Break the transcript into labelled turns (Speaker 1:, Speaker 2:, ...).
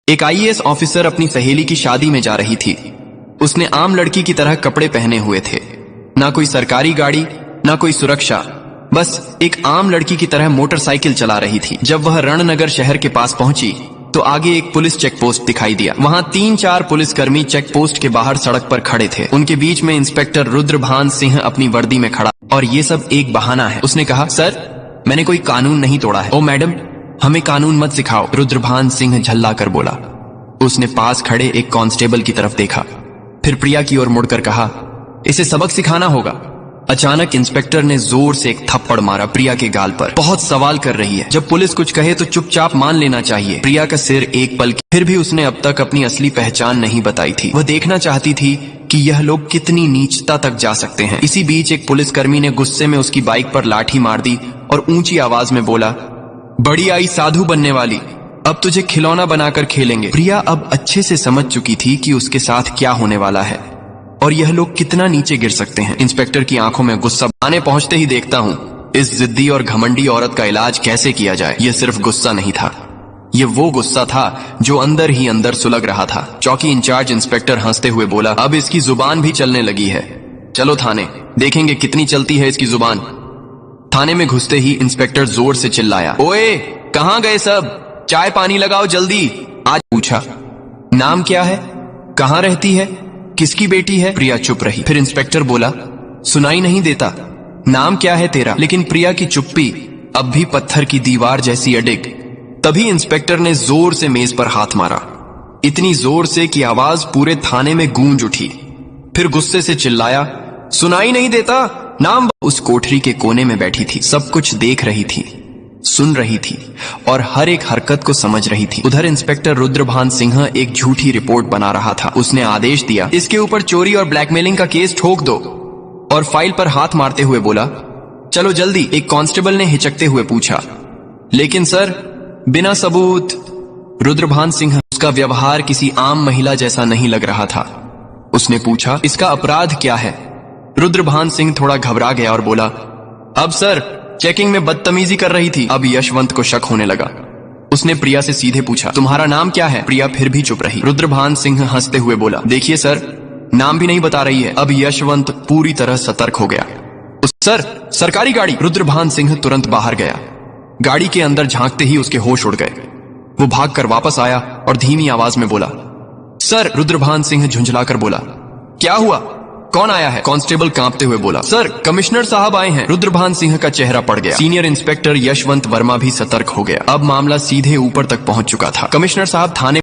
Speaker 1: एक IAS officer अपनी सहेली की शादी में जा रही थी। उसने आम लड़की की तरह कपड़े पहने हुए थे, ना कोई सरकारी गाड़ी ना कोई सुरक्षा, बस एक आम लड़की की तरह मोटरसाइकिल चला रही थी। जब वह रणनगर शहर के पास पहुंची तो आगे एक पुलिस चेक पोस्ट दिखाई दिया। वहां 3-4 पुलिसकर्मी चेक पोस्ट के बाहर सड़क पर खड़े थे। उनके बीच में इंस्पेक्टर रुद्रभान सिंह अपनी वर्दी में खड़ा, और ये सब एक बहाना है। उसने कहा, सर मैंने कोई कानून नहीं तोड़ा है। ओ मैडम, हमें कानून मत सिखाओ, रुद्रभान सिंह झल्ला कर बोला। उसने पास खड़े एक कांस्टेबल की तरफ देखा, फिर प्रिया की ओर मुड़कर कहा, इसे सबक सिखाना होगा। अचानक इंस्पेक्टर ने जोर से एक थप्पड़ मारा प्रिया के गाल पर। बहुत सवाल कर रही है, जब पुलिस कुछ कहे तो चुपचाप मान लेना चाहिए। प्रिया का सिर एक पल, फिर भी उसने अब तक अपनी असली पहचान नहीं बताई थी। वह देखना चाहती थी कि यह लोग कितनी नीचता तक जा सकते हैं। इसी बीच एक पुलिसकर्मी ने गुस्से में उसकी बाइक पर लाठी मार दी और ऊंची आवाज में बोला, बड़ी आई साधु बनने वाली, अब तुझे खिलौना बनाकर खेलेंगे। प्रिया अब अच्छे से समझ चुकी थी कि उसके साथ क्या होने वाला है और यह लोग कितना नीचे गिर सकते हैं। इंस्पेक्टर की आंखों में गुस्सा। आने पहुंचते ही देखता हूं इस जिद्दी और घमंडी औरत का इलाज कैसे किया जाए। यह सिर्फ गुस्सा नहीं था, यह वो गुस्सा था जो अंदर ही अंदर सुलग रहा था। चौकी इंचार्ज इंस्पेक्टर हंसते हुए बोला, अब इसकी जुबान भी चलने लगी है, चलो थाने, देखेंगे कितनी चलती है इसकी जुबान। थाने में घुसते ही इंस्पेक्टर जोर से चिल्लाया, ओए कहां गए सब, चाय पानी लगाओ जल्दी। आज पूछा, नाम क्या है, कहां रहती है, किसकी बेटी है। प्रिया चुप रही। फिर इंस्पेक्टर बोला, सुनाई नहीं देता, नाम क्या है तेरा। लेकिन प्रिया की चुप्पी अब भी पत्थर की दीवार जैसी अडिग। तभी इंस्पेक्टर ने जोर से मेज पर हाथ मारा, इतनी जोर से कि आवाज पूरे थाने में गूंज उठी। फिर गुस्से से चिल्लाया, सुनाई नहीं देता, नाम। उस कोठरी के कोने में बैठी थी, सब कुछ देख रही थी, सुन रही थी और हर एक हरकत को समझ रही थी। उधर इंस्पेक्टर रुद्रभान सिंह एक झूठी रिपोर्ट बना रहा था। उसने आदेश दिया, इसके ऊपर चोरी और ब्लैकमेलिंग का केस ठोक दो, और फाइल पर हाथ मारते हुए बोला, चलो जल्दी। एक कांस्टेबल ने हिचकते हुए पूछा, लेकिन सर बिना सबूत। रुद्रभान सिंह, उसका व्यवहार किसी आम महिला जैसा नहीं लग रहा था। उसने पूछा, इसका अपराध क्या है। रुद्रभान सिंह थोड़ा घबरा गया और बोला, अब सर चेकिंग में बदतमीजी कर रही थी। अब यशवंत को शक होने लगा। उसने प्रिया से सीधे पूछा, तुम्हारा नाम क्या है। प्रिया फिर भी चुप रही। रुद्रभान सिंह हंसते हुए बोला, देखिए सर, नाम भी नहीं बता रही है। अब यशवंत पूरी तरह सतर्क हो गया। सर सरकारी गाड़ी। रुद्रभान सिंह तुरंत बाहर गया। गाड़ी के अंदर झांकते ही उसके होश उड़ गए। वो भागकर वापस आया और धीमी आवाज में बोला, सर। रुद्रभान सिंह झुंझलाकर बोला, क्या हुआ, कौन आया है। कांस्टेबल कांपते हुए बोला, सर कमिश्नर साहब आए हैं। रुद्रभान सिंह का चेहरा पड़ गया। सीनियर इंस्पेक्टर यशवंत वर्मा भी सतर्क हो गया। अब मामला सीधे ऊपर तक पहुंच चुका था। कमिश्नर साहब थाने